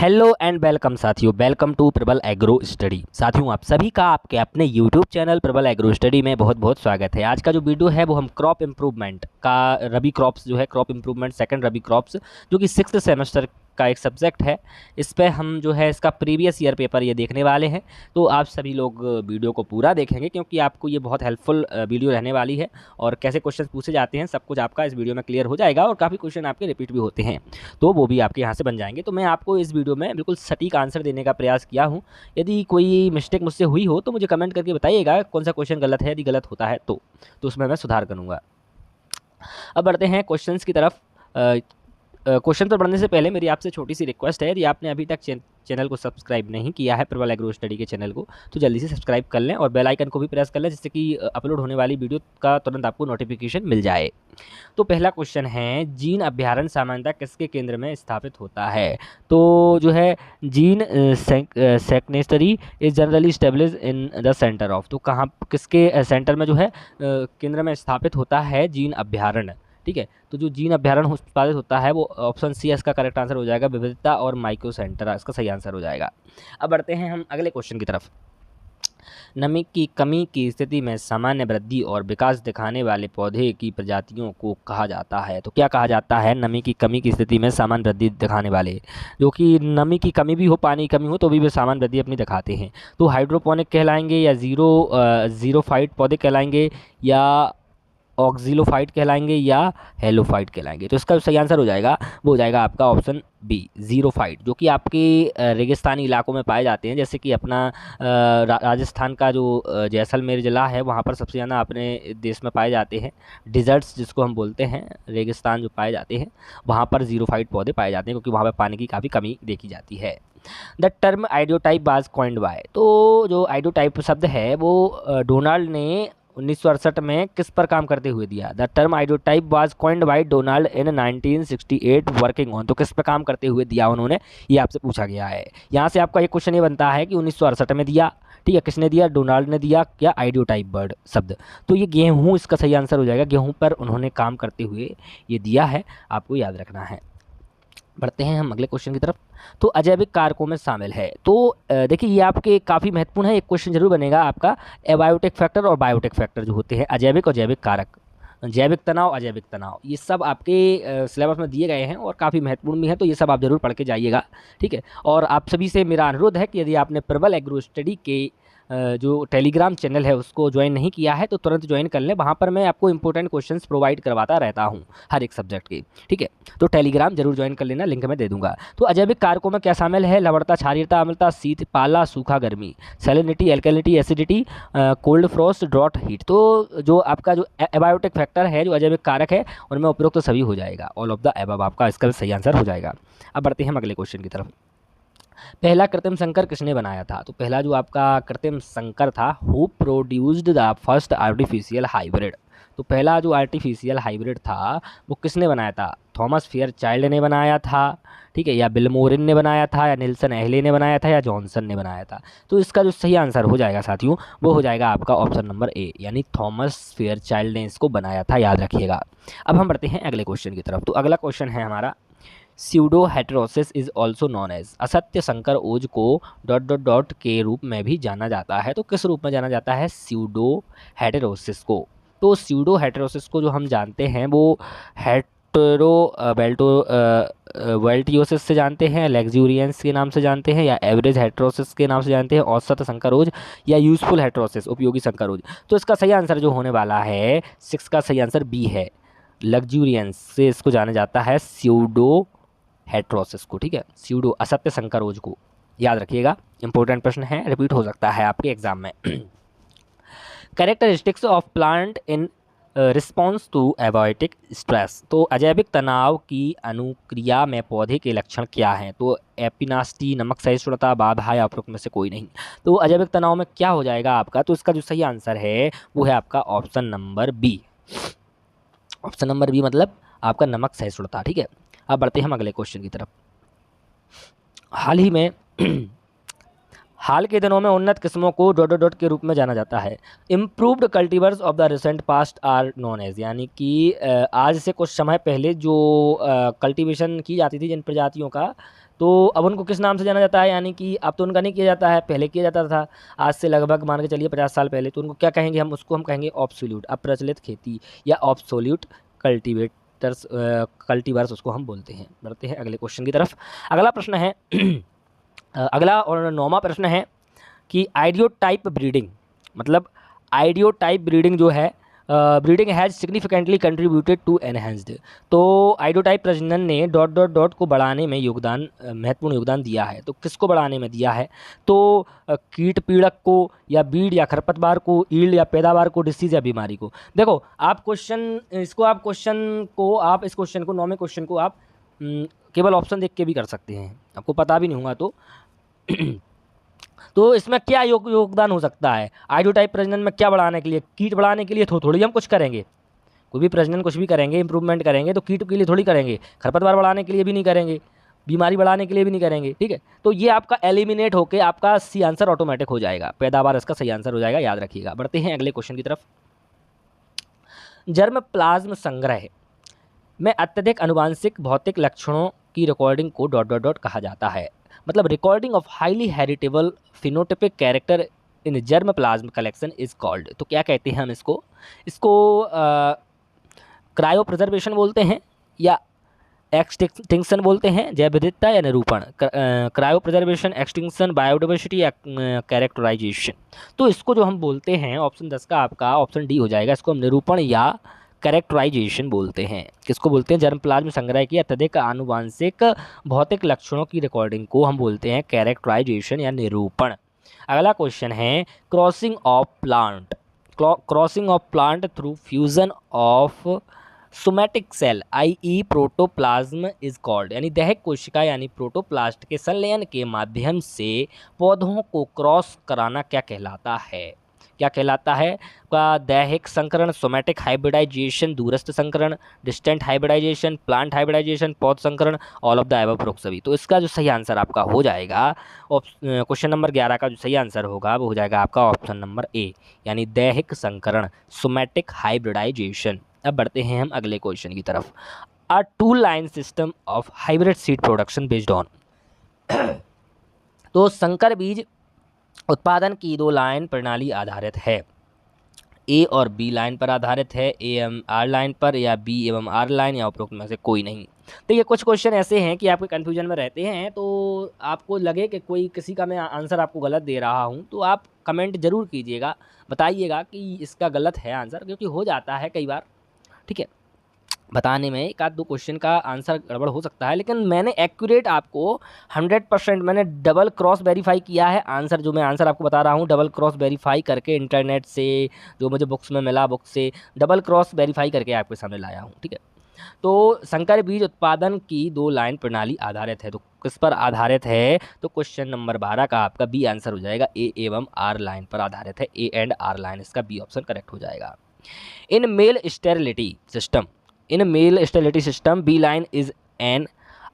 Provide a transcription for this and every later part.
Hello and welcome साथियों, welcome to प्रबल agro study. साथियों, आप सभी का आपके अपने यूट्यूब चैनल प्रबल एग्रो स्टडी में बहुत बहुत स्वागत है। आज का जो वीडियो है वो हम क्रॉप इम्प्रूवमेंट का रबी क्रॉप्स जो है क्रॉप इम्प्रूवमेंट सेकंड रबी क्रॉप्स जो कि 6th सेमेस्टर का एक सब्जेक्ट है, इस पे हम जो है इसका प्रीवियस ईयर पेपर ये देखने वाले हैं। तो आप सभी लोग वीडियो को पूरा देखेंगे क्योंकि आपको ये बहुत हेल्पफुल वीडियो रहने वाली है और कैसे क्वेश्चन पूछे जाते हैं सब कुछ आपका इस वीडियो में क्लियर हो जाएगा और काफ़ी क्वेश्चन आपके रिपीट भी होते हैं तो वो भी आपके यहाँ से बन जाएंगे। तो मैं आपको इस वीडियो में बिल्कुल सटीक आंसर देने का प्रयास किया हूँ। यदि कोई मिस्टेक मुझसे हुई हो तो मुझे कमेंट करके बताइएगा कौन सा क्वेश्चन गलत है। यदि गलत होता है तो उसमें मैं सुधार करूँगा। अब बढ़ते हैं क्वेश्चंस की तरफ। क्वेश्चन पर बढ़ने से पहले मेरी आपसे छोटी सी रिक्वेस्ट है, यदि आपने अभी तक चैनल को सब्सक्राइब नहीं किया है प्रबल एग्रो स्टडी के चैनल को, तो जल्दी से सब्सक्राइब कर लें और बेल आइकन को भी प्रेस कर लें जिससे कि अपलोड होने वाली वीडियो का तुरंत आपको नोटिफिकेशन मिल जाए। तो पहला क्वेश्चन है, जीन अभ्यारण्य सामान्यतः किसके केंद्र में स्थापित होता है? तो जो है gene sanctuary is generally establish in the centre of, तो कहाँ किसके सेंटर में जो है केंद्र में स्थापित होता है जीन अभ्यारण्य? ठीक है, तो जो जीन अभ्यारण्य उत्पादित होता है वो ऑप्शन सी इसका करेक्ट आंसर हो जाएगा, विविधता और माइक्रो सेंटर इसका सही आंसर हो जाएगा। अब बढ़ते हैं हम अगले क्वेश्चन की तरफ। नमी की कमी की स्थिति में सामान्य वृद्धि और विकास दिखाने वाले पौधे की प्रजातियों को कहा जाता है? तो क्या कहा जाता है नमी की कमी की स्थिति में सामान्य वृद्धि दिखाने वाले, जो कि नमी की कमी भी हो, पानी की कमी हो तो भी वे सामान्य वृद्धि अपनी दिखाते हैं? तो हाइड्रोपोनिक कहलाएंगे या जीरोफाइट पौधे कहलाएंगे या ऑक्जिलोफाइट कहलाएंगे या हेलोफाइट कहलाएंगे? तो इसका सही आंसर हो जाएगा वो हो जाएगा आपका ऑप्शन बी, जीरोफाइट, जो कि आपके रेगिस्तानी इलाकों में पाए जाते हैं। जैसे कि अपना राजस्थान का जो जैसलमेर ज़िला है वहाँ पर सबसे ज़्यादा अपने देश में पाए जाते हैं। डिजर्ट्स जिसको हम बोलते हैं, रेगिस्तान जो पाए जाते हैं वहाँ पर जीरोफाइट पौधे पाए जाते हैं क्योंकि वहाँ पर पानी की काफ़ी कमी देखी जाती है। The term ideotype was coined bye, तो जो आइडियोटाइप शब्द है वो डोनाल्ड ने 1968 में किस पर काम करते हुए दिया? The term ideotype was coined bye Donald in 1968 working on, तो किस पर काम करते हुए दिया उन्होंने, ये आपसे पूछा गया है। यहाँ से आपका एक क्वेश्चन ये बनता है कि 1968 में दिया, ठीक है, किसने दिया? डोनाल्ड ने दिया क्या आइडियोटाइप वर्ड शब्द? तो ये गेहूँ इसका सही आंसर हो जाएगा। गेहूँ पर उन्होंने काम करते हुए ये दिया है, आपको याद रखना है। बढ़ते हैं हम अगले क्वेश्चन की तरफ। तो अजैविक कारकों में शामिल है, तो देखिए ये आपके काफ़ी महत्वपूर्ण है, एक क्वेश्चन जरूर बनेगा आपका। एबायोटिक फैक्टर और बायोटिक फैक्टर जो होते हैं, अजैविक और जैविक कारक, जैविक तनाव अजैविक तनाव, ये सब आपके सिलेबस में दिए गए हैं और काफ़ी महत्वपूर्ण भी हैं, तो ये सब आप जरूर पढ़ के जाइएगा, ठीक है। और आप सभी से मेरा अनुरोध है कि यदि आपने प्रबल एग्रो स्टडी के जो टेलीग्राम चैनल है उसको ज्वाइन नहीं किया है तो तुरंत ज्वाइन कर लें। वहाँ पर मैं आपको इंपॉर्टेंट क्वेश्चंस प्रोवाइड करवाता रहता हूँ हर एक सब्जेक्ट के, ठीक है। तो टेलीग्राम जरूर ज्वाइन कर लेना, लिंक मैं दे दूंगा। तो अजैविक कारकों में क्या शामिल है? लवणता, क्षारीयता, अम्लता, शीत, पाला, सूखा, गर्मी, salinity, alkalinity, acidity, cold frost, drought, heat. तो जो आपका जो एबायोटिक फैक्टर है, जो अजैविक कारक है, उनमें उपरोक्त तो सभी हो जाएगा, ऑल ऑफ द एबव आपका इसका सही आंसर हो जाएगा। अब बढ़ते हैं हम अगले क्वेश्चन की तरफ। पहला कृत्रिम संकर किसने बनाया था? तो पहला जो आपका कृत्रिम संकर था, who produced the first artificial hybrid, तो पहला जो आर्टिफिशियल हाइब्रिड था वो किसने बनाया था? थॉमस फेयरचाइल्ड ने बनाया था, ठीक है, या बिलमोरिन ने बनाया था, या निल्सन एहले ने बनाया था, या जॉनसन ने बनाया था? तो इसका जो सही आंसर हो जाएगा साथियों वो हो जाएगा आपका ऑप्शन नंबर ए, यानी थॉमस फेयरचाइल्ड ने इसको बनाया था, याद रखिएगा। अब हम बढ़ते हैं अगले क्वेश्चन की तरफ। तो अगला क्वेश्चन है हमारा, pseudo heterosis is also known as, असत्य संकर ओज को डॉट डॉट डॉट के रूप में भी जाना जाता है। तो किस रूप में जाना जाता है स्यूडो हेटेरोसिस को? तो स्यूडो हेटेरोसिस को जो हम जानते हैं वो हेटेरो वेल्टियोसिस से जानते हैं, लेग्जूरियंस के नाम से जानते हैं, या एवरेज हेटेरोसिस के नाम से जानते हैं, औसत संकरोज, या यूजफुल हेटेरोसिस उपयोगी संकरोज। तो इसका सही आंसर जो होने वाला है 6 का सही आंसर बी है, लग्जूरियंस से इसको जाना जाता है स्यूडो हेटेरोसिस को, ठीक है, स्यूडो असत्य संकरोज को, याद रखिएगा। इंपॉर्टेंट प्रश्न है, रिपीट हो सकता है आपके एग्जाम में। Characteristics of plant in response to abiotic stress, तो अजैविक तनाव की अनुक्रिया में पौधे के लक्षण क्या हैं? तो एपिनास्टी, नमक सहिष्णुता, बाधा, या उपरोक्त में से कोई नहीं। तो अजैविक तनाव में क्या हो जाएगा आपका? तो इसका जो सही आंसर है वो है आपका option number B, option number B मतलब आपका नमक सहिष्णुता, ठीक है। अब बढ़ते हैं हम अगले क्वेश्चन की तरफ। हाल ही में हाल के दिनों में उन्नत किस्मों को डॉट डॉट डॉट के रूप में जाना जाता है। Improved cultivars of the recent past are known as, यानी कि आज से कुछ समय पहले जो कल्टीवेशन की जाती थी जिन प्रजातियों का, तो अब उनको किस नाम से जाना जाता है, यानी कि अब तो उनका नहीं किया जाता है, पहले किया जाता था, आज से लगभग मान के चलिए 50 साल पहले। तो उनको क्या कहेंगे हम, उसको हम कहेंगे ऑब्सोल्यूट, अप्रचलित खेती या ऑब्सोल्यूट कल्टीवेटर्स, कल्टीवर्स उसको हम बोलते हैं। बढ़ते हैं अगले क्वेश्चन की तरफ। अगला प्रश्न है अगला और 9वां प्रश्न है कि आइडियोटाइप ब्रीडिंग, मतलब आइडियोटाइप ब्रीडिंग जो है, breeding has significantly contributed to enhanced. तो आइडियोटाइप प्रजनन ने डॉट डॉट डॉट को बढ़ाने में योगदान, महत्वपूर्ण योगदान दिया है। तो किसको बढ़ाने में दिया है, तो कीट पीड़क को या बीड या खरपतवार को, ईल्ड या पैदावार को, डिसीज या बीमारी को। देखो आप क्वेश्चन, इस क्वेश्चन को 9वें क्वेश्चन को आप केवल ऑप्शन देख के भी कर सकते हैं, आपको पता भी नहीं होगा तो तो इसमें क्या योगदान हो सकता है, आइडियोटाइप प्रजनन में क्या बढ़ाने के लिए, कीट बढ़ाने के लिए थोड़ी हम कुछ करेंगे, कोई भी प्रजनन कुछ भी करेंगे, इंप्रूवमेंट करेंगे तो कीट के लिए थोड़ी करेंगे, खरपतवार बढ़ाने के लिए भी नहीं करेंगे, बीमारी बढ़ाने के लिए भी नहीं करेंगे, ठीक है। तो ये आपका एलिमिनेट होकर आपका सी आंसर ऑटोमेटिक हो जाएगा, पैदावार इसका सही आंसर हो जाएगा, याद रखिएगा। बढ़ते हैं अगले क्वेश्चन की तरफ। जर्म प्लाज्म संग्रह में अत्यधिक अनुवांशिक भौतिक लक्षणों की recording co dot dot dot कहा जाता है, मतलब recording of highly heritable phenotypic character in germ plasm collection is called. तो क्या कहते हैं हम इसको, क्रायो प्रिजर्वेशन बोलते हैं या एक्सटिंक्शन बोलते हैं, जैव विविधता या निरूपण, क्रायो प्रिजर्वेशन, एक्सटिंक्शन, बायोडाइवर्सिटी या कैरेक्टराइजेशन। तो इसको जो हम बोलते हैं, ऑप्शन 10 का आपका ऑप्शन डी हो जाएगा, इसको हम निरूपण या कैरेक्टराइजेशन बोलते हैं। किसको बोलते हैं, जर्म प्लाज्म संग्रह की अत्यधिक आनुवांशिक भौतिक लक्षणों की रिकॉर्डिंग को हम बोलते हैं कैरेक्टराइजेशन या निरूपण। अगला क्वेश्चन है crossing of plant, crossing of plant through fusion of somatic cell i.e. Protoplasm is called, यानी दैहिक कोशिका यानी प्रोटोप्लास्ट के संलयन के माध्यम से पौधों को क्रॉस कराना क्या कहलाता है, क्या कहलाता है, का दैहिक संकरण, सोमैटिक हाइब्रिडाइजेशन, दूरस्थ संकरण, डिस्टेंट हाइब्रिडाइजेशन, प्लांट हाइब्रिडाइजेशन, पौध संकरण, ऑल ऑफ द अबव उपरोक्त सभी। तो इसका जो सही आंसर आपका हो जाएगा, क्वेश्चन नंबर 11 का जो सही आंसर होगा वो हो जाएगा आपका ऑप्शन नंबर ए, यानी दैहिक संकरण, सोमैटिक हाइब्रिडाइजेशन। अब बढ़ते हैं हम अगले क्वेश्चन की तरफ। A two line system of hybrid seed production based on, तो संकर बीज उत्पादन की 2 लाइन प्रणाली आधारित है, ए और बी लाइन पर आधारित है, ए एवं आर लाइन पर, या बी एवं आर लाइन, या उपरोक्त में से कोई नहीं। तो ये कुछ क्वेश्चन ऐसे हैं कि आपके कन्फ्यूजन में रहते हैं, तो आपको लगे कि कोई किसी का मैं आंसर आपको गलत दे रहा हूँ तो आप कमेंट जरूर कीजिएगा, बताइएगा कि इसका गलत है आंसर, क्योंकि हो जाता है कई बार, ठीक है, बताने में एक आध 2 क्वेश्चन का आंसर गड़बड़ हो सकता है, लेकिन मैंने एक्यूरेट आपको 100% मैंने डबल क्रॉस वेरीफाई किया है आंसर, जो मैं आंसर आपको बता रहा हूँ डबल क्रॉस वेरीफाई करके, इंटरनेट से जो मुझे बुक्स में मिला, बुक से डबल क्रॉस वेरीफाई करके आपके सामने लाया हूँ, ठीक है। तो संकर बीज उत्पादन की 2 लाइन प्रणाली आधारित है, तो किस पर आधारित है, तो क्वेश्चन नंबर 12 का आपका बी आंसर हो जाएगा, ए एवं आर लाइन पर आधारित है, ए एंड आर लाइन, इसका बी ऑप्शन करेक्ट हो जाएगा। In male sterility system, in male sterility system B line is an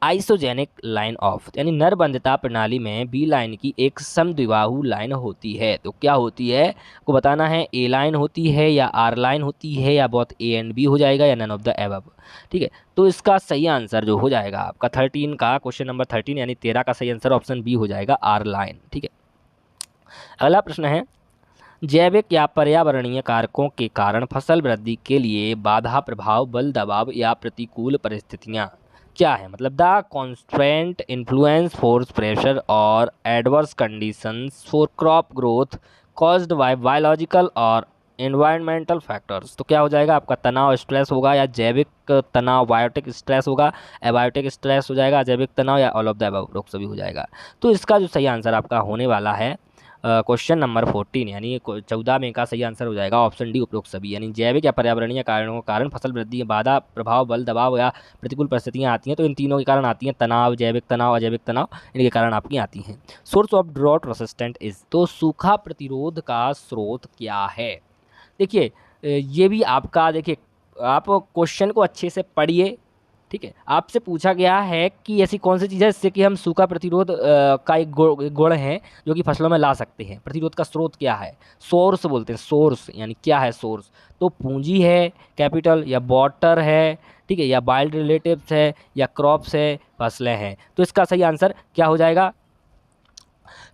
isogenic line of, यानी नरबंधता प्रणाली में बी लाइन की एक समद्विबाहु लाइन होती है। तो क्या होती है को बताना है, ए लाइन होती है या आर लाइन होती है, या बहुत ए एंड बी हो जाएगा, या नन ऑफ द एबव, ठीक है। तो इसका सही आंसर जो हो जाएगा आपका 13 का, क्वेश्चन नंबर 13 यानी 13 का सही आंसर ऑप्शन बी हो जाएगा, आर लाइन, ठीक है। अगला प्रश्न है जैविक या पर्यावरणीय कारकों के कारण फसल वृद्धि के लिए बाधा, प्रभाव, बल, दबाव या प्रतिकूल परिस्थितियां क्या है, मतलब the constraint, influence, force, pressure और adverse conditions for crop growth caused by biological और एनवायरमेंटल फैक्टर्स। तो क्या हो जाएगा आपका तनाव, स्ट्रेस होगा, या जैविक तनाव, बायोटिक स्ट्रेस होगा, एबायोटिक स्ट्रेस हो जाएगा, जैविक तनाव, या ऑल ऑफ द अबव उपरोक्त सभी हो जाएगा। तो इसका जो सही आंसर आपका होने वाला है क्वेश्चन नंबर 14 यानी 14 में का सही आंसर हो जाएगा ऑप्शन डी उपरोक्त सभी, यानी जैविक या पर्यावरणीय कारणों के कारण फसल वृद्धि में बाधा, प्रभाव, बल, दबाव या प्रतिकूल परिस्थितियां आती हैं। तो इन तीनों के कारण आती हैं तनाव, जैविक तनाव, अजैविक तनाव, इनके कारण आपकी आती हैं। Source of drought resistant is, तो सूखा प्रतिरोध का स्रोत क्या है। देखिए ये भी आपका, देखिए आप क्वेश्चन को अच्छे से पढ़िए, ठीक है। आपसे पूछा गया है कि ऐसी कौन सी चीज़ है जिससे कि हम सूखा प्रतिरोध का एक गुण है जो कि फसलों में ला सकते हैं। प्रतिरोध का स्रोत क्या है, सोर्स बोलते हैं, सोर्स यानी क्या है सोर्स, तो पूंजी है कैपिटल, या वाटर है, ठीक है, या वाइल्ड रिलेटिव्स है, या क्रॉप्स है, फसलें हैं। तो इसका सही आंसर क्या हो जाएगा?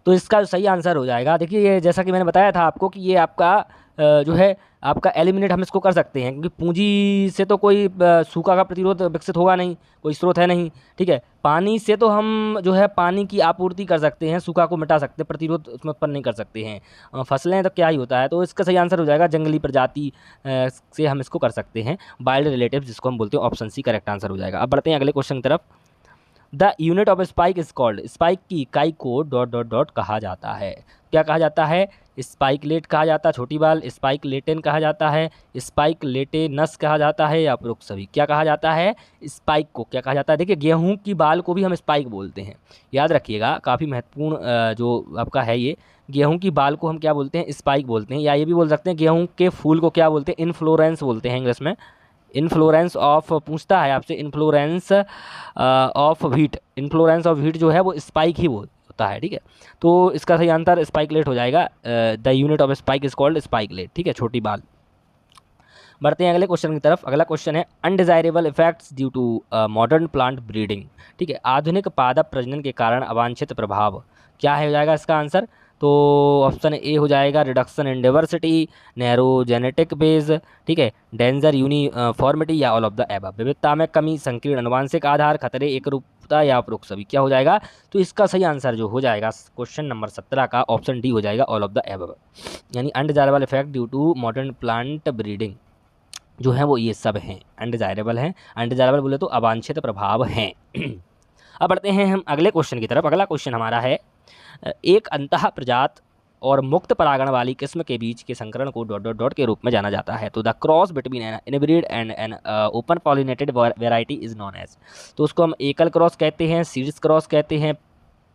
तो इसका सही आंसर हो जाएगा, देखिए ये जैसा कि मैंने बताया था आपको कि ये आपका जो है आपका एलिमिनेट हम इसको कर सकते हैं, क्योंकि पूंजी से तो कोई सूखा का प्रतिरोध विकसित होगा नहीं, कोई स्रोत है नहीं। ठीक है, पानी से तो हम जो है पानी की आपूर्ति कर सकते हैं, सूखा को मिटा सकते हैं, प्रतिरोध उसमें उत्पन्न नहीं कर सकते हैं। फसलें तो क्या ही होता है, तो इसका सही आंसर हो जाएगा जंगली प्रजाति से हम इसको कर सकते हैं, वाइल्ड रिलेटिव जिसको हम बोलते हैं। ऑप्शन सी करेक्ट आंसर हो जाएगा। अब बढ़ते हैं अगले क्वेश्चन की तरफ। The unit of spike is called, spike की इकाई को डॉट डॉट डॉट कहा जाता है। क्या कहा जाता है? स्पाइकलेट कहा जाता है, छोटी बाल, स्पाइक लेटेन कहा जाता है, स्पाइक लेटेनस कहा जाता है, या उपरोक्त सभी। क्या कहा जाता है? स्पाइक को क्या कहा जाता है? देखिए गेहूं की बाल को भी हम स्पाइक बोलते हैं, याद रखिएगा, काफ़ी महत्वपूर्ण जो आपका है ये। गेहूं की बाल को हम क्या बोलते हैं? स्पाइक बोलते हैं, या ये भी बोल सकते हैं गेहूं के फूल को क्या बोलते हैं? इनफ्लोरेंस बोलते हैं इंग्लिश में। इन्फ्लोरेंस ऑफ पूछता है आपसे, inflorescence of wheat, inflorescence of wheat जो है वो स्पाइक ही होता है। ठीक है, तो इसका सही आंसर स्पाइकलेट हो जाएगा। The unit of spike is called spikelet. ठीक है, छोटी बाल। बढ़ते हैं अगले क्वेश्चन की तरफ। अगला क्वेश्चन है undesirable effects due to modern plant breeding. ठीक है, आधुनिक पादप प्रजनन के कारण अवांछित प्रभाव। क्या है हो जाएगा इसका आंसर? तो ऑप्शन ए हो जाएगा reduction in diversity, narrow genetic base, ठीक है, डेंजर यूनिफॉर्मिटी, या ऑल ऑफ द एबव। विविधता में कमी, संकीर्ण अनुवांशिक आधार, खतरे, एकरूपता, या उपरोक्त सभी। क्या हो जाएगा? तो इसका सही आंसर जो हो जाएगा क्वेश्चन नंबर 17 का ऑप्शन डी हो जाएगा, ऑल ऑफ द एबव। यानी undesirable effect due to modern plant breeding जो है वो ये सब हैं, अनडिजायरेबल हैं। अनडिजायरेबल बोले तो अवांछित प्रभाव हैं। अब बढ़ते हैं हम अगले क्वेश्चन की तरफ। अगला क्वेश्चन हमारा है एक अंतः प्रजात और मुक्त परागण वाली किस्म के बीच के संकरण को डॉट डॉट डॉट के रूप में जाना जाता है। तो the cross between an inbred and an open pollinated variety is known as. तो उसको हम एकल क्रॉस कहते हैं, सीड्स क्रॉस कहते हैं,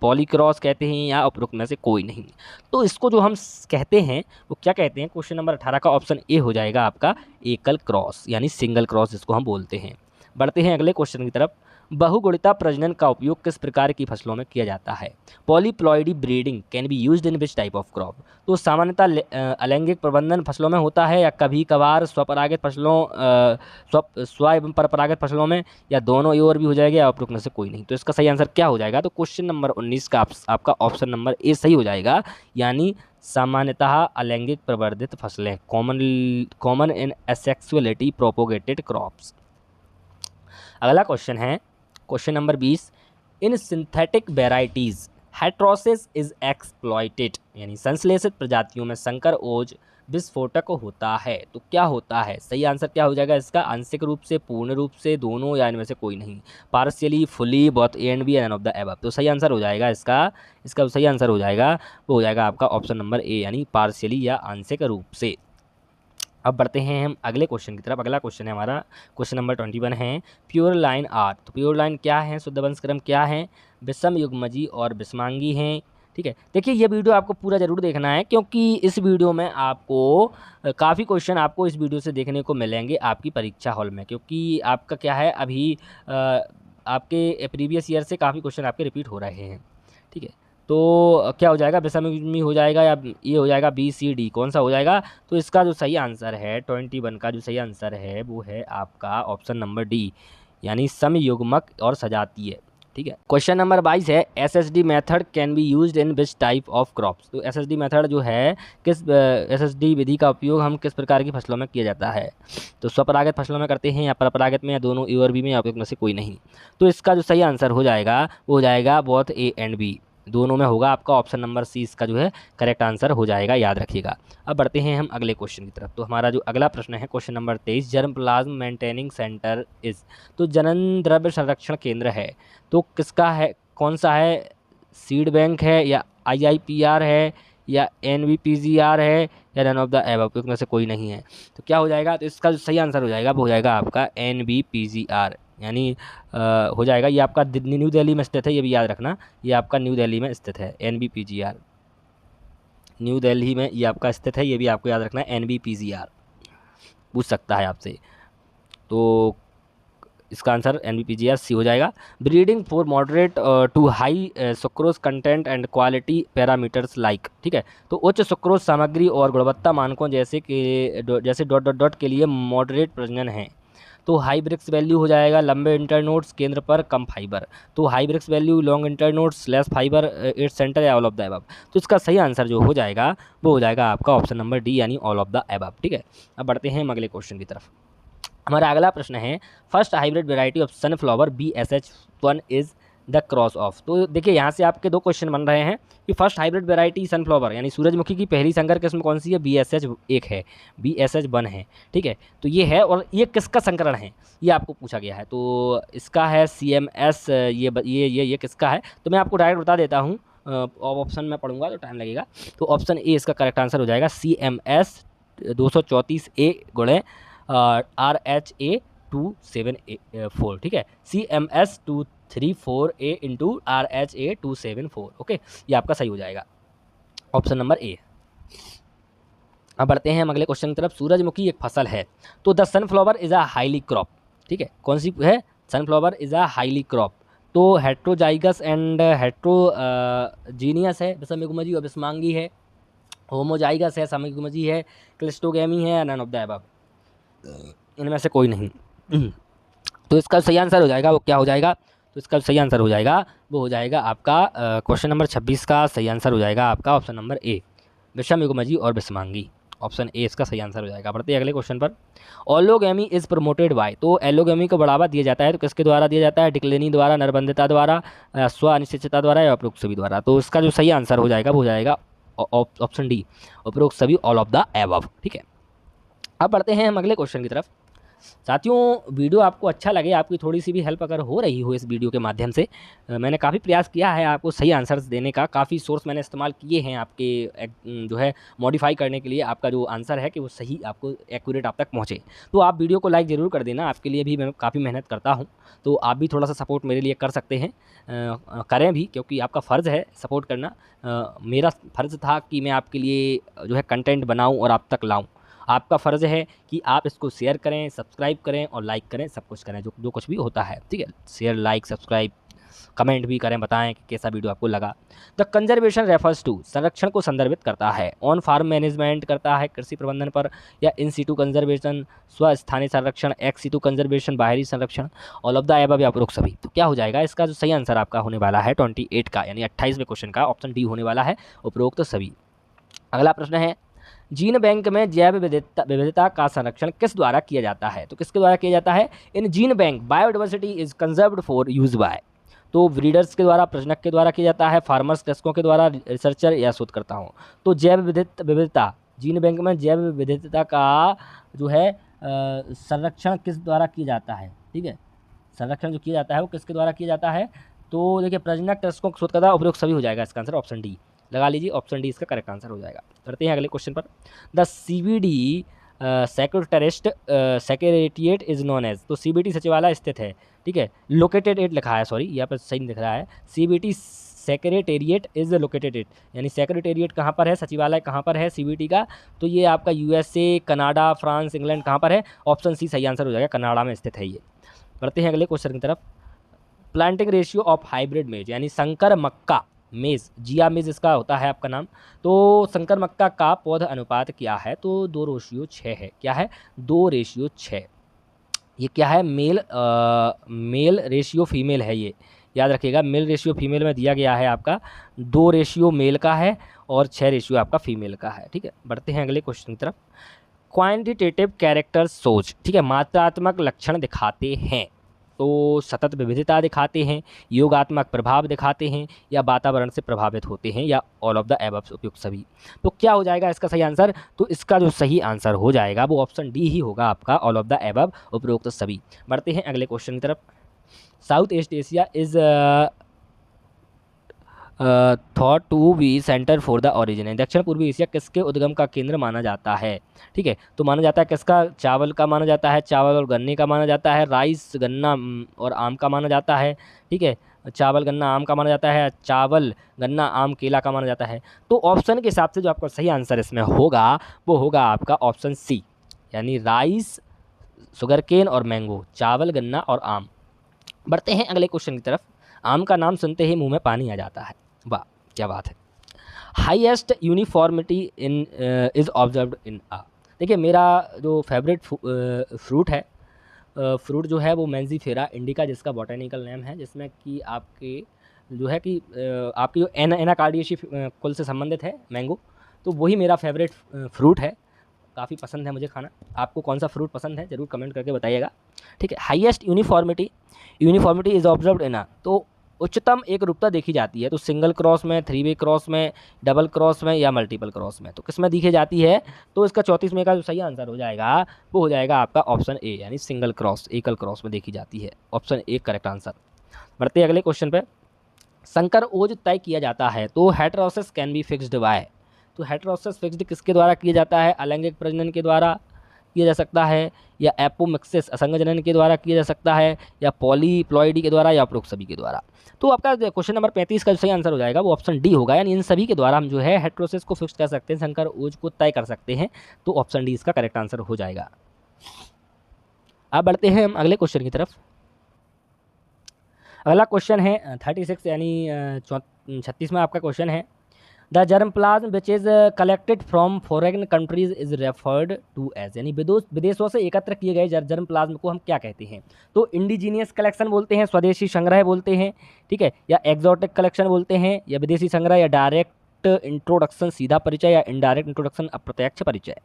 पॉलीक्रॉस कहते हैं, या उपरोक्त में से कोई नहीं। तो इसको जो हम कहते हैं वो क्या कहते हैं? क्वेश्चन नंबर 18 का ऑप्शन ए हो जाएगा आपका एकल क्रॉस, यानी सिंगल क्रॉस जिसको हम बोलते हैं। बढ़ते हैं अगले क्वेश्चन की तरफ। बहुगुणिता प्रजनन का उपयोग किस प्रकार की फसलों में किया जाता है? Polyploidy breeding can be used in which type of crop. तो सामान्यतः अलैंगिक प्रबंधन फसलों में होता है, या कभी कभार स्वपरागित फसलों स्व एवं परपरागित फसलों में, या दोनों ओर भी हो जाएगा, या उपरोक्त में से कोई नहीं। तो इसका सही आंसर क्या हो जाएगा? तो क्वेश्चन नंबर 19 का आपका ऑप्शन नंबर ए सही हो जाएगा, यानी सामान्यतः अलैंगिक प्रवर्धित फसलें, common in asexuality propagated crops. अगला क्वेश्चन है question number 20। In synthetic varieties heterosis is exploited, यानी संश्लेषित प्रजातियों में संकर ओज विस्फोटक होता है। तो क्या होता है? सही आंसर क्या हो जाएगा इसका? आंशिक रूप से, पूर्ण रूप से, दोनों, या इनमें से कोई नहीं। Partially, fully, both A and B, and of the above. तो सही आंसर हो जाएगा इसका सही आंसर हो जाएगा वो हो जाएगा आपका ऑप्शन नंबर ए, यानी पार्शियली या आंशिक रूप से। अब बढ़ते हैं हम अगले क्वेश्चन की तरफ। अगला क्वेश्चन है हमारा क्वेश्चन नंबर 21 है प्योर लाइन आर्ट। तो प्योर लाइन क्या है? शुद्ध वंश क्रम क्या है? विषम युग्मजी और विषमांगी हैं। ठीक है, देखिए ये वीडियो आपको पूरा जरूर देखना है, क्योंकि इस वीडियो में आपको काफ़ी क्वेश्चन आपको इस वीडियो से देखने को मिलेंगे आपकी परीक्षा हॉल में, क्योंकि आपका क्या है अभी आपके प्रीवियस ईयर से काफ़ी क्वेश्चन आपके रिपीट हो रहे हैं। ठीक है, तो क्या हो जाएगा? विषम हो जाएगा, या ये हो जाएगा बी सी डी, कौन सा हो जाएगा? तो इसका जो सही आंसर है 21 का जो सही आंसर है वो है आपका ऑप्शन नंबर डी, यानी समयुग्मक और सजातीय। ठीक है, क्वेश्चन नंबर 22 है SSD method can be used in which type of crops. तो एसएसडी मेथड जो है किस एसएसडी विधि का उपयोग हम किस प्रकार की फसलों में किया जाता है? तो स्वपरागित फसलों में करते हैं, या परपरागित में, या दोनों ए और बी में, या एक में से कोई नहीं। तो इसका जो सही आंसर हो जाएगा वो हो जाएगा बोथ ए एंड बी, दोनों में होगा। आपका ऑप्शन नंबर सी इसका जो है करेक्ट आंसर हो जाएगा, याद रखिएगा। अब बढ़ते हैं हम अगले क्वेश्चन की तरफ। तो हमारा जो अगला प्रश्न है question number 23 germ plasm maintaining centre is. तो जनन द्रव्य संरक्षण केंद्र है, तो किसका है? कौन सा है? सीड बैंक है, या IIPR है, या NBPGR है, या नन ऑफ द एबव, में से कोई नहीं है। तो क्या हो जाएगा? तो इसका जो सही आंसर हो जाएगा वो हो जाएगा आपका NBPGR, यानी हो जाएगा। ये आपका न्यू दिल्ली में स्थित है, ये भी याद रखना, ये आपका न्यू दिल्ली में स्थित है। NBPGR न्यू दिल्ली में ये आपका स्थित है, ये भी आपको याद रखना है। NBPGR पूछ सकता है आपसे, तो इसका आंसर NBPGR सी हो जाएगा। Breeding for moderate to high sucrose content and quality parameters like. ठीक है, तो उच्च सुक्रोज सामग्री और गुणवत्ता मानकों जैसे डॉट डॉट डॉट के लिए मॉडरेट प्रजनन है। तो हाई ब्रिक्स वैल्यू हो जाएगा लंबे इंटरनोड्स केंद्र पर कम फाइबर, तो high brix value long internodes less fibre its centre या ऑल ऑफ द अबव। तो इसका सही आंसर जो हो जाएगा वो हो जाएगा आपका ऑप्शन नंबर डी यानी ऑल ऑफ द अबव। ठीक है, अब बढ़ते हैं हम अगले क्वेश्चन की तरफ। हमारा अगला प्रश्न है first hybrid variety of sunflower BSH1 is the cross of. तो देखिए यहाँ से आपके दो क्वेश्चन बन रहे हैं कि फर्स्ट हाइब्रिड वेराइटी सनफ्लावर यानी सूरजमुखी की पहली संकर किस्म कौन सी है, BSH1 है, BSH1 है। ठीक है, तो ये है और ये किसका संकरण है ये आपको पूछा गया है। तो इसका है CMS, ये किसका है, तो मैं आपको डायरेक्ट बता देता हूँ, ऑप्शन में पढ़ूंगा तो टाइम लगेगा। तो ऑप्शन ए इसका करेक्ट आंसर हो जाएगा CMS 234A गुणे RH-A274। ठीक है, CMS 234A into RH-A274। Okay, ये आपका सही हो जाएगा ऑप्शन नंबर ए। अब बढ़ते हैं हम अगले क्वेश्चन की तरफ। सूरजमुखी एक फसल है, तो the sunflower is a highly crop. ठीक है, कौन सी है, sunflower is a highly crop. तो हेट्रोजाइगस एंड हेट्रोजीनियस है, समयुग्मजी और विषमांगी है, होमोजाइगस है, समयुग्मजी है, क्लिस्टोगैमी है, नन ऑफ द अबव, इनमें से कोई नहीं। तो इसका सही आंसर हो जाएगा वो क्या हो जाएगा, तो इसका सही आंसर हो जाएगा वो हो जाएगा आपका क्वेश्चन नंबर 26 का सही आंसर हो जाएगा आपका ऑप्शन नंबर ए, विषमयुग्मजी और विषमांगी। ऑप्शन ए इसका सही आंसर हो जाएगा। बढ़ते हैं अगले क्वेश्चन पर। ऑलोगैमी इज प्रमोटेड बाय। तो एलोगैमी को बढ़ावा दिया जाता है तो किसके द्वारा दिया जाता है, डिक्लेनी द्वारा, नरबंधिता द्वारा, स्व अनिश्चितता द्वारा या उपरोक्त सभी द्वारा। तो इसका जो सही आंसर हो जाएगा वो हो जाएगा ऑप्शन डी, उपरोक्त सभी, ऑल ऑफ द एबव। ठीक है, अब बढ़ते हैं हम अगले क्वेश्चन की तरफ। साथियों वीडियो आपको अच्छा लगे, आपकी थोड़ी सी भी हेल्प अगर हो रही हो इस वीडियो के माध्यम से, मैंने काफ़ी प्रयास किया है आपको सही आंसर्स देने का, काफ़ी सोर्स मैंने इस्तेमाल किए हैं आपके जो है मॉडिफाई करने के लिए आपका जो आंसर है कि वो सही आपको एक्यूरेट आप तक पहुँचे। तो आप वीडियो को लाइक ज़रूर कर देना, आपके लिए भी मैं काफ़ी मेहनत करता हूँ, तो आप भी थोड़ा सा सपोर्ट मेरे लिए कर सकते हैं, करें भी, क्योंकि आपका फ़र्ज़ है सपोर्ट करना। मेरा फ़र्ज़ था कि मैं आपके लिए जो है कंटेंट बनाऊँ और आप तक लाऊँ। आपका फ़र्ज़ है कि आप इसको शेयर करें, सब्सक्राइब करें और लाइक करें, सब कुछ करें जो कुछ भी होता है। ठीक है, शेयर, लाइक, सब्सक्राइब, कमेंट भी करें, बताएं कि कैसा वीडियो आपको लगा। द कंजर्वेशन रेफर्स टू, संरक्षण को संदर्भित करता है, ऑन फार्म मैनेजमेंट करता है कृषि प्रबंधन पर, या इन सीटू कंजर्वेशन, स्वस्थानीय संरक्षण, एक्स सीटू कंजर्वेशन बाहरी संरक्षण, ऑल ऑफ द एबव या उपरोक्त सभी। तो क्या हो जाएगा इसका जो सही आंसर आपका होने वाला है 28 का यानी 28वें क्वेश्चन का ऑप्शन डी होने वाला है, उपरोक्त सभी। अगला प्रश्न है जीन बैंक में जैव विविधता का संरक्षण किस द्वारा किया जाता है। तो किसके द्वारा किया जाता है, in gene bank biodiversity is conserved for use by. तो ब्रीडर्स के द्वारा, प्रजनक के द्वारा किया जाता है, फार्मर्स, कृषकों के द्वारा, रिसर्चर या शोधकर्ताओं। तो जैव विविधता, जीन बैंक में जैव विविधता का जो है संरक्षण किस द्वारा किया जाता है। ठीक है, संरक्षण जो किया जाता है वो किसके द्वारा किया जाता है, तो देखिए प्रजनक, कृषकों, शोधकर्ता, उपरोक्त सभी हो जाएगा इसका आंसर ऑप्शन डी, लगा लीजिए, ऑप्शन डी इसका करेक्ट आंसर हो जाएगा। करते हैं अगले क्वेश्चन पर। The CBD secretariat is known as. तो CBD सचिवालय स्थित है, ठीक है, लोकेटेड एट लिखा है, सॉरी यहाँ पर सही नहीं लिख रहा है, CBD secretariat is located at, यानी सेक्रेटेरिएट कहाँ पर है, सचिवालय कहाँ पर है CBD का, तो ये आपका USA, कनाडा, फ्रांस, इंग्लैंड कहाँ पर है, ऑप्शन सी सही आंसर हो जाएगा, कनाडा में स्थित है ये। बढ़ते हैं अगले क्वेश्चन की तरफ। प्लांटिंग रेशियो ऑफ हाइब्रिड मेज यानी संकर मक्का मेज़, जिया मेज़ इसका होता है आपका नाम। तो संकर मक्का का पौध अनुपात क्या है, तो 2:6 है। क्या है, 2:6। ये क्या है, मेल रेशियो फीमेल है, ये याद रखिएगा, मेल रेशियो फीमेल में दिया गया है आपका 2 रेशियो मेल का है और 6 रेशियो आपका फीमेल का है। ठीक है, बढ़ते हैं अगले क्वेश्चन की तरफ। क्वांटिटेटिव कैरेक्टर्स सोच, ठीक है, मात्रात्मक लक्षण दिखाते हैं, तो सतत विविधता दिखाते हैं, योगात्मक प्रभाव दिखाते हैं, या वातावरण से प्रभावित होते हैं, या ऑल ऑफ द एबव उपयुक्त सभी। तो क्या हो जाएगा इसका सही आंसर, तो इसका जो सही आंसर हो जाएगा वो ऑप्शन डी ही होगा आपका, ऑल ऑफ द एबव उपयुक्त सभी। बढ़ते हैं अगले क्वेश्चन की तरफ। South east Asia is thought to be centre for the origin. दक्षिण पूर्वी एशिया किसके उद्गम का केंद्र माना जाता है। ठीक है, तो माना जाता है किसका, चावल का माना जाता है, चावल और गन्ने का माना जाता है, राइस, गन्ना और आम का माना जाता है। ठीक है, चावल, गन्ना, आम का माना जाता है, चावल, गन्ना, आम, केला का माना जाता है। तो ऑप्शन के हिसाब से जो आपका सही आंसर इसमें होगा वो होगा आपका ऑप्शन सी, यानी राइस, शुगरकेन और मैंगो, चावल, गन्ना और आम। बढ़ते हैं अगले क्वेश्चन की तरफ। आम का नाम सुनते ही मुंह में पानी आ जाता है, वाह क्या बात है। Highest uniformity in is observed in a. देखिए मेरा जो फेवरेट फ्रूट है फ्रूट जो है वो मेंजीफेरा इंडिका, जिसका बॉटेनिकल नेम है, जिसमें कि आपके जो है कि आपकी जो एनाकार्डियेशी कुल से संबंधित है मैंगो, तो वही मेरा फेवरेट फ्रूट है, काफ़ी पसंद है मुझे खाना। आपको कौन सा फ्रूट पसंद है ज़रूर कमेंट करके बताइएगा, ठीक है। हाईएस्ट यूनिफॉर्मिटी इज ऑब्जर्व्ड इन तो उच्चतम एक रूपता देखी जाती है, तो सिंगल क्रॉस में, 3 वे क्रॉस में, डबल क्रॉस में या मल्टीपल क्रॉस में, तो किस में दिखी जाती है? तो इसका 34 का जो सही आंसर हो जाएगा वो हो जाएगा आपका ऑप्शन ए, यानी सिंगल क्रॉस, एकल क्रॉस में देखी जाती है। Option A correct answer. बढ़ते अगले क्वेश्चन पे। संकर ओज तय किया जाता है तो heterosis can be fixed by, तो हेटेरोसिस फिक्स्ड किसके द्वारा किया जाता है? अलैंगिक प्रजनन के द्वारा किया जा सकता है, या एपोमिक्सिस असंग जनन के द्वारा किया जा सकता है, या पॉलीप्लॉइडी के द्वारा, या उपरोक्त सभी के द्वारा। तो आपका क्वेश्चन नंबर 35 का जो सही आंसर हो जाएगा वो ऑप्शन डी होगा, यानी इन सभी के द्वारा हम जो है हेटेरोसिस को फिक्स कर सकते हैं, संकर ओज को तय कर सकते हैं, तो ऑप्शन डी इसका करेक्ट आंसर हो जाएगा। अब बढ़ते हैं हम अगले क्वेश्चन की तरफ। अगला क्वेश्चन है 36 यानी 36 में आपका क्वेश्चन है, the germplasm which is collected from foreign countries is referred to as, यानी विदेशों से एकत्र किए गए जर्म प्लाज्म को हम क्या कहते हैं? तो इंडिजीनियस कलेक्शन बोलते हैं, स्वदेशी संग्रह बोलते हैं, ठीक है, या एक्जॉटिक कलेक्शन बोलते हैं, या विदेशी संग्रह, या डायरेक्ट इंट्रोडक्शन सीधा परिचय, या इनडायरेक्ट इंट्रोडक्शन अप्रत्यक्ष परिचय।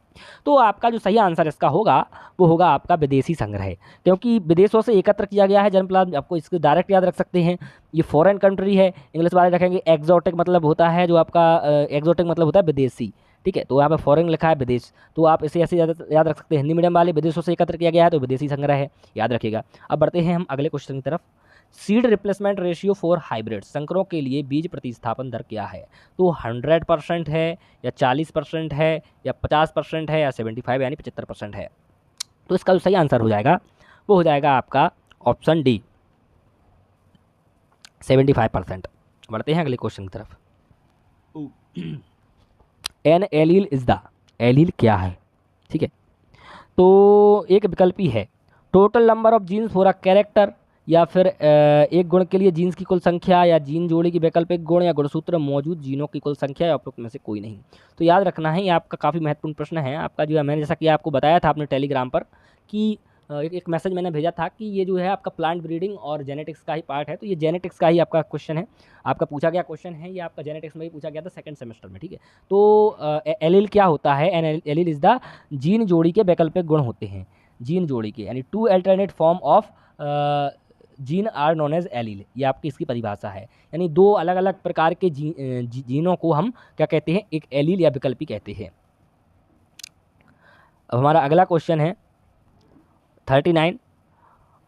तो आपका जो सही आंसर इसका होगा वो होगा आपका विदेशी संग्रह, क्योंकि विदेशों से एकत्र किया गया है जर्म प्लाज्म, आपको इसको डायरेक्ट याद रख सकते हैं, ये फॉरेन कंट्री है, इंग्लिश वाले रखेंगे। एक्जॉटिक मतलब होता है जो आपका एक्जॉटिक मतलब होता है विदेशी, ठीक है, तो यहाँ पर फॉरेन लिखा है विदेश, तो आप इसे ऐसे याद रख सकते हैं, हिंदी मीडियम वाले विदेशों से एकत्र किया गया है तो विदेशी संग्रह है, याद रखिएगा। अब बढ़ते हैं हम अगले क्वेश्चन की तरफ। Seed replacement ratio for hybrid, संकरों के लिए बीज प्रतिस्थापन दर क्या है? तो 100% है, या 40% है, या 50% है, या 75 यानी 75% है। तो इसका जो सही आंसर हो जाएगा वो हो जाएगा आपका ऑप्शन डी 75%। बढ़ते हैं अगले क्वेश्चन की तरफ। An allele is the, allele क्या है? ठीक है, तो एक विकल्पी है, total number of genes for a character, या फिर एक गुण के लिए जीन्स की कुल संख्या, या जीन जोड़ी की वैकल्पिक गुण, या गुणसूत्र मौजूद जीनों की कुल संख्या, या उपरोक्त में से कोई नहीं। तो याद रखना है, ये आपका काफ़ी महत्वपूर्ण प्रश्न है आपका, जो है मैंने जैसा कि आपको बताया था अपने टेलीग्राम पर कि एक मैसेज मैंने भेजा था कि ये जो है आपका प्लांट ब्रीडिंग और जेनेटिक्स का ही पार्ट है, तो ये जेनेटिक्स का ही आपका क्वेश्चन है, आपका पूछा गया क्वेश्चन है, ये आपका जेनेटिक्स में ही पूछा गया था सेकंड सेमेस्टर में, ठीक है। तो एलील क्या होता है? एलील इज द जीन जोड़ी के वैकल्पिक गुण होते हैं, जीन जोड़ी के, यानी 2 alternate form of gene are known as allele, ये आपकी इसकी परिभाषा है, यानी 2 अलग अलग प्रकार के जीनों को हम क्या कहते हैं? एक एलील या विकल्पी कहते हैं। अब हमारा अगला क्वेश्चन है 39,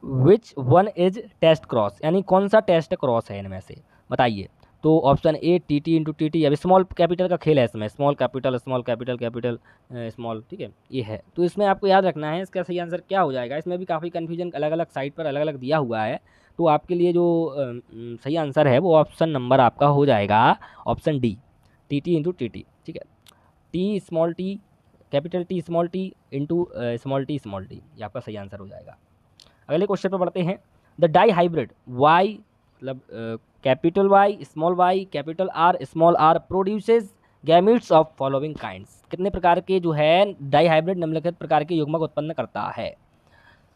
which one is test cross, यानी कौन सा टेस्ट क्रॉस है इनमें से, बताइए। तो option A T into T, अब स्मॉल कैपिटल का खेल है इसमें, स्मॉल कैपिटल कैपिटल स्मॉल, ठीक है, ये है। तो इसमें आपको याद रखना है इसका सही आंसर क्या हो जाएगा। इसमें भी काफ़ी कन्फ्यूजन अलग अलग साइट पर अलग अलग दिया हुआ है, तो आपके लिए जो सही आंसर है वो ऑप्शन नंबर आपका हो जाएगा option D T into T, ठीक है, T small T capital T small T into small T, ये आपका सही आंसर हो जाएगा। अगले क्वेश्चन पर बढ़ते हैं। द डाई हाइब्रिड वाई, मतलब capital Y small Y capital R small R produces gametes of following kinds, कितने प्रकार के जो है डाई हाइब्रिड निम्नलिखित प्रकार के युग्मक उत्पन्न करता है?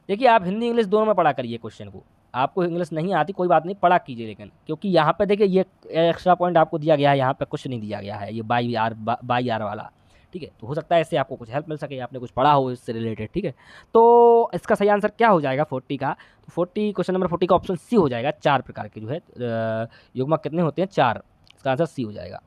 देखिए, आप हिंदी इंग्लिश दोनों में पढ़ा करिए क्वेश्चन को, आपको इंग्लिश नहीं आती कोई बात नहीं, पढ़ा कीजिए, लेकिन क्योंकि यहाँ पे देखिए ये एक्स्ट्रा पॉइंट आपको दिया गया है, यहाँ पे कुछ नहीं दिया गया है, ये बाई आर वाला, ठीक है, तो हो सकता है इससे आपको कुछ हेल्प मिल सके, आपने कुछ पढ़ा हो इससे रिलेटेड, ठीक है। तो इसका सही आंसर क्या हो जाएगा 40 का? तो 40 क्वेश्चन नंबर 40 का ऑप्शन सी हो जाएगा। 4 प्रकार के जो है युग्मक कितने होते हैं? 4, इसका आंसर सी हो जाएगा।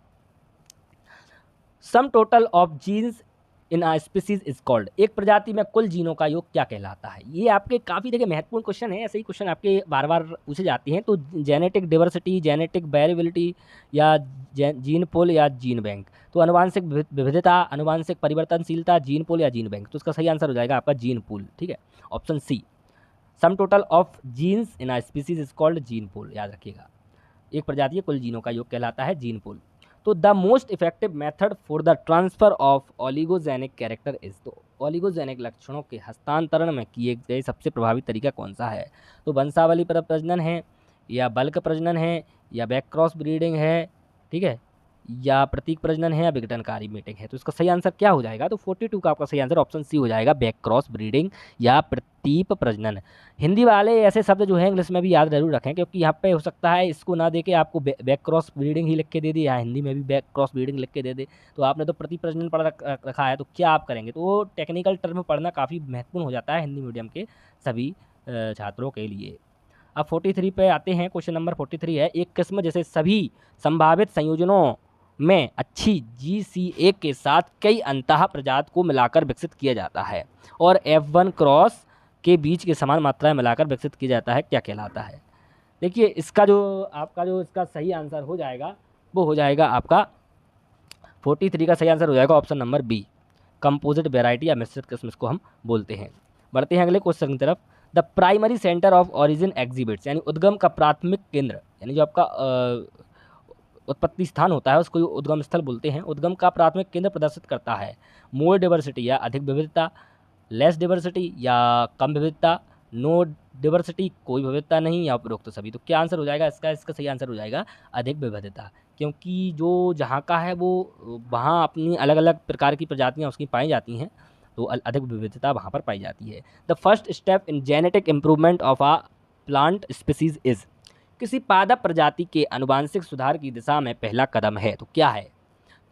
Sum total of genes in a species is called, एक प्रजाति में कुल जीनों का योग क्या कहलाता है? ये आपके काफ़ी देखिए महत्वपूर्ण क्वेश्चन है, ऐसे ही क्वेश्चन आपके बार बार पूछे जाते हैं। तो जेनेटिक डिवर्सिटी, जेनेटिक वेरिएबिलिटी, या जीन पोल, या जीन बैंक। तो आनुवांशिक विविधता, आनुवांशिक परिवर्तनशीलता, जीन पोल या जीन बैंक, तो इसका सही आंसर हो जाएगा आपका जीन पोल, ठीक है, option C. Sum total of genes in a species is called gene pool, याद रखिएगा, एक प्रजाति कुल जीनों का योग कहलाता है जीन पोल। तो the most effective method for the transfer of oligogenic character is, तो ओलिगोजेनिक लक्षणों के हस्तांतरण में किए गए सबसे प्रभावी तरीका कौन सा है? तो वंशावली पर प्रजनन है, या बल्क प्रजनन है, या बैक क्रॉस ब्रीडिंग है, ठीक है, या प्रतीक प्रजनन है या विघटनकारी मीटिंग है। तो इसका सही आंसर क्या हो जाएगा? तो 42 का आपका सही आंसर ऑप्शन सी हो जाएगा, बैक क्रॉस ब्रीडिंग या प्रतीप प्रजनन। हिंदी वाले ऐसे शब्द जो है इंग्लिश में भी याद जरूर रखें, क्योंकि यहाँ पे हो सकता है इसको ना दे के आपको बैक क्रॉस ब्रीडिंग ही लिख के दे दे, या हिंदी में भी बैक क्रॉस ब्रीडिंग लिख के दे दे। तो आपने तो प्रतीक प्रजनन पढ़ रखा है, तो क्या आप करेंगे? तो टेक्निकल टर्म पढ़ना काफ़ी महत्वपूर्ण हो जाता है हिंदी मीडियम के सभी छात्रों के लिए। अब 43 पे आते हैं। क्वेश्चन नंबर 43 है, एक किस्म जैसे सभी संभावित संयोजनों में अच्छी GCA के साथ कई अंतः प्रजात को मिलाकर विकसित किया जाता है और F1 क्रॉस के बीच के समान मात्राएं मिलाकर विकसित किया जाता है, क्या कहलाता है? देखिए इसका जो आपका जो इसका सही आंसर हो जाएगा वो हो जाएगा आपका 43 का सही आंसर हो जाएगा option number B, composite variety या मिश्रित किस्म इसको हम बोलते हैं। बढ़ते हैं अगले क्वेश्चन की तरफ। The primary centre of origin exhibits, यानी उद्गम का प्राथमिक केंद्र, यानी जो आपका उत्पत्ति स्थान होता है उसको उद्गम स्थल बोलते हैं। उद्गम का प्राथमिक केंद्र प्रदर्शित करता है मोर डाइवर्सिटी या अधिक विविधता, लेस डाइवर्सिटी या कम विविधता, नो डाइवर्सिटी कोई विविधता नहीं, या उपरोक्त सभी। तो क्या आंसर हो जाएगा इसका सही आंसर हो जाएगा अधिक विविधता, क्योंकि जो जहाँ का है वो वहाँ अपनी अलग अलग प्रकार की प्रजातियाँ उसकी पाई जाती हैं, तो अधिक विविधता वहाँ पर पाई जाती है। The first step in genetic improvement of a plant species is, किसी पादप प्रजाति के आनुवांशिक सुधार की दिशा में पहला कदम है, तो क्या है?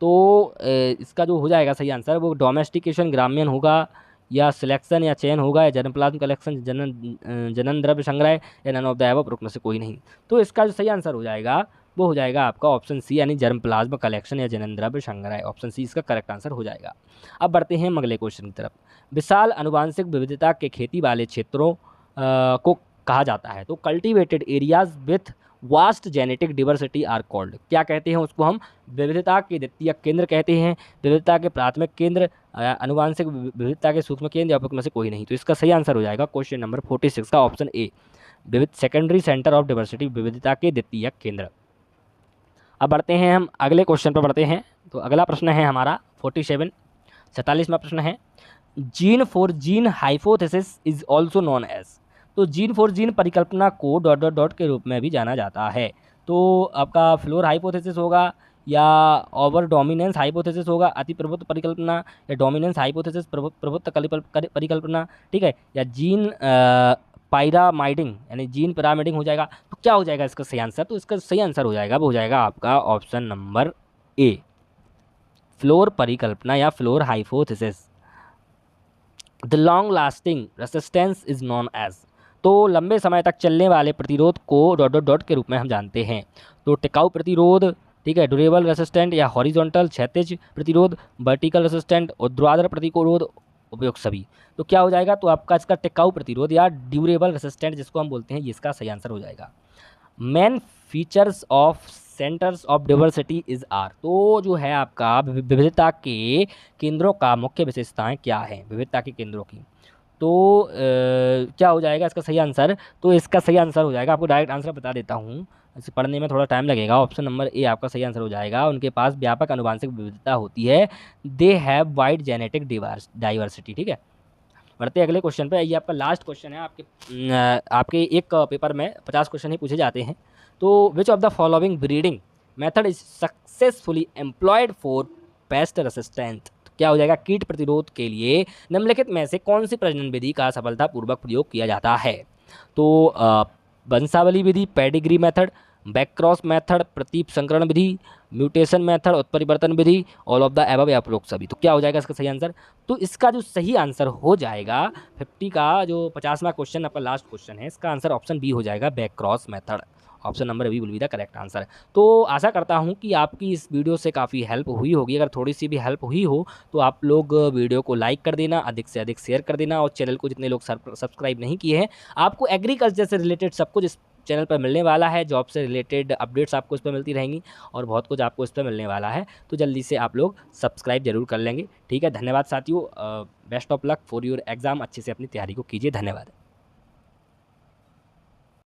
तो इसका जो हो जाएगा सही आंसर वो डोमेस्टिकेशन ग्रामीण होगा, या सिलेक्शन या चयन होगा, या जन्मप्लाज्म कलेक्शन जनन द्रव्य संग्रह, या नन ऑफ द एबव, उपरोक्त में से कोई नहीं। तो इसका जो सही आंसर हो जाएगा वो हो जाएगा आपका ऑप्शन सी, यानी जन्मप्लाज्म कलेक्शन या जनन द्रव्य संग्रह। ऑप्शन सी इसका करेक्ट आंसर हो जाएगा। अब बढ़ते हैं अगले क्वेश्चन की तरफ। विशाल आनुवांशिक विविधता के खेती वाले क्षेत्रों को कहा जाता है, तो cultivated areas with vast genetic diversity are called, क्या कहते हैं उसको? हम विविधता के द्वितीयक केंद्र कहते हैं, विविधता के प्राथमिक केंद्र, आनुवांशिक विविधता के सूक्ष्म केंद्र, या उपरोक्त में से कोई नहीं। तो इसका सही आंसर हो जाएगा क्वेश्चन नंबर 46 का ऑप्शन ए, विविध सेकेंडरी सेंटर ऑफ डिवर्सिटी, विविधता के द्वितीयक केंद्र। अब बढ़ते हैं हम अगले क्वेश्चन पर बढ़ते हैं। तो अगला प्रश्न है हमारा 47वां प्रश्न है, gene for gene hypothesis is also known as, तो जीन फॉर जीन परिकल्पना को ... के रूप में भी जाना जाता है। तो आपका फ्लोर हाइपोथेसिस होगा, या ओवर डोमिनेंस हाइपोथेसिस होगा, अति प्रभुत्व परिकल्पना, या डोमिनेंस हाइपोथेसिस प्रभुत्व परिकल्पना, ठीक है, या जीन पायरामाइडिंग यानी जीन पिरामिडिंग हो जाएगा। तो क्या हो जाएगा इसका सही आंसर? तो इसका सही आंसर हो जाएगा वो हो जाएगा आपका ऑप्शन नंबर ए, फ्लोर परिकल्पना या Flor hypothesis. The long lasting resistance is known as, तो लंबे समय तक चलने वाले प्रतिरोध को ... के रूप में हम जानते हैं। तो टिकाऊ प्रतिरोध, ठीक है, ड्यूरेबल रेसिस्टेंट, या हॉरिजॉन्टल क्षैतिज प्रतिरोध, वर्टिकल रेसिस्टेंट, ऊर्ध्वाधर प्रतिरोध, उपयोग सभी। तो क्या हो जाएगा? तो आपका इसका टिकाऊ प्रतिरोध या ड्यूरेबल रेसिस्टेंट जिसको हम बोलते हैं, ये इसका सही आंसर हो जाएगा। Main features of centres of diversity is are, तो जो है आपका विविधता के केंद्रों का मुख्य विशेषताएं क्या हैं विविधता के केंद्रों की? तो क्या हो जाएगा इसका सही आंसर? तो इसका सही आंसर हो जाएगा, आपको डायरेक्ट आंसर बता देता हूँ, इसे पढ़ने में थोड़ा टाइम लगेगा। ऑप्शन नंबर ए आपका सही आंसर हो जाएगा। उनके पास व्यापक आनुवांशिक विविधता होती है, they have wide genetic diversity, ठीक है। बढ़ते अगले क्वेश्चन पे। ये आपका लास्ट क्वेश्चन है। आपके एक पेपर में 50 क्वेश्चन ही पूछे जाते हैं। तो which of the following breeding method is successfully employed for paste resistant, क्या हो जाएगा? कीट प्रतिरोध के लिए निम्नलिखित में से कौन सी प्रजनन विधि का सफलतापूर्वक प्रयोग किया जाता है? तो वंशावली विधि, पेडिग्री मेथड, बैकक्रॉस मेथड, प्रतीप संकरण विधि, म्यूटेशन मेथड, उत्परिवर्तन विधि, ऑल ऑफ द एबव या उपरोक्त सभी। तो क्या हो जाएगा इसका सही आंसर? तो इसका जो सही आंसर हो जाएगा 50 का जो 50वां क्वेश्चन आपका लास्ट क्वेश्चन है, इसका आंसर ऑप्शन बी हो जाएगा, backcross method. Option number B will be the correct answer. तो आशा करता हूं कि आपकी इस वीडियो से काफ़ी हेल्प हुई होगी। अगर थोड़ी सी भी हेल्प हुई हो तो आप लोग वीडियो को लाइक कर देना, अधिक से अधिक शेयर कर देना, और चैनल को जितने लोग सब्सक्राइब नहीं किए हैं, आपको एग्रीकल्चर से रिलेटेड सब कुछ इस चैनल पर मिलने वाला है। जॉब से रिलेटेड अपडेट्स आपको इस पर मिलती रहेंगी और बहुत कुछ आपको इस पर मिलने वाला है। तो जल्दी से आप लोग सब्सक्राइब जरूर कर लेंगे, ठीक है। धन्यवाद साथियों, best of luck for your exam. अच्छे से अपनी तैयारी को कीजिए। धन्यवाद।